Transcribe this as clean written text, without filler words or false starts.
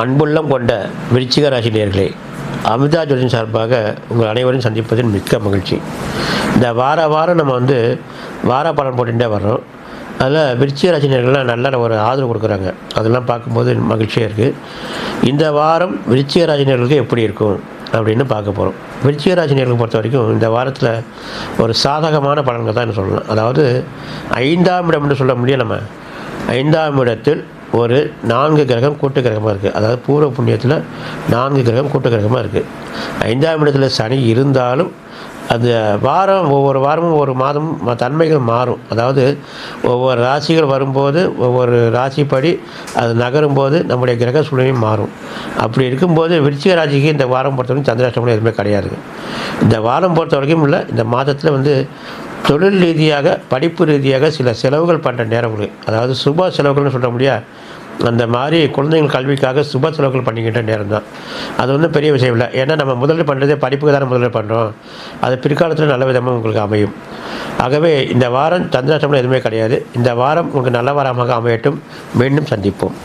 அன்புள்ளம் கொண்ட விருச்சிக ராசி நேயர்களே, அமிர்தா ஜோதின் சார்பாக உங்கள் அனைவரையும் சந்திப்பதில் மிக்க மகிழ்ச்சி. இந்த வாரம் நம்ம வார பலன் போட்டுகிட்டே வர்றோம். அதில் விருச்சிக ராசி நேயர்கள்லாம் நல்ல ஒரு ஆதரவு கொடுக்குறாங்க. அதெல்லாம் பார்க்கும்போது மகிழ்ச்சியாக இருக்குது. இந்த வாரம் விருச்சிக ராசி நேயர்களுக்கு எப்படி இருக்கும் அப்படின்னு பார்க்க போகிறோம். விருச்சிக ராசி நேயர்களை பொறுத்த வரைக்கும் இந்த வாரத்தில் ஒரு சாதகமான பலன்கள் தான் சொல்லலாம். அதாவது 5ஆம் இடம்னு சொல்ல முடியும். நம்ம 5ஆம் இடத்தில் ஒரு 4 கிரகம் கூட்டு கிரகமாக இருக்குது. அதாவது பூர்வ புண்ணியத்தில் 4 கிரகம் கூட்டு கிரகமாக இருக்குது. 5ஆம் இடத்துல சனி இருந்தாலும் அந்த ஒவ்வொரு வாரமும் ஒரு மாதமும் தன்மைகள் மாறும். அதாவது ஒவ்வொரு ராசிகள் வரும்போது ஒவ்வொரு ராசிப்படி அது நகரும்போது நம்முடைய கிரக சூழ்நிலையும் மாறும். அப்படி இருக்கும்போது விருச்சிக ராசிக்கு இந்த வாரம் பொறுத்தவரைக்கும் சந்திராஷ்டமம் எதுவுமே கிடையாதுங்க. இந்த வாரம் பொறுத்த வரைக்கும் இல்லை, இந்த மாதத்தில் தொழில் ரீதியாக படிப்பு ரீதியாக சில செலவுகள் பண்ணுற நேரங்களுக்கு, அதாவது சுப செலவுகள்னு சொல்ல முடியாது, அந்த மாதிரி குழந்தைகள் கல்விக்காக சுப செலவுகள் பண்ணிக்கிட்ட நேரம் தான். அது பெரிய விஷயம் இல்லை. ஏன்னா நம்ம முதல்ல பண்ணுறதே படிப்புக்கு தானே முதல்ல பண்ணுறோம். அது பிற்காலத்தில் நல்ல விதமாக உங்களுக்கு அமையும். ஆகவே இந்த வாரம் சந்திராஷ்டமம் எதுவுமே கிடையாது. இந்த வாரம் உங்களுக்கு நல்ல வாரமாக அமையட்டும். மீண்டும் சந்திப்போம்.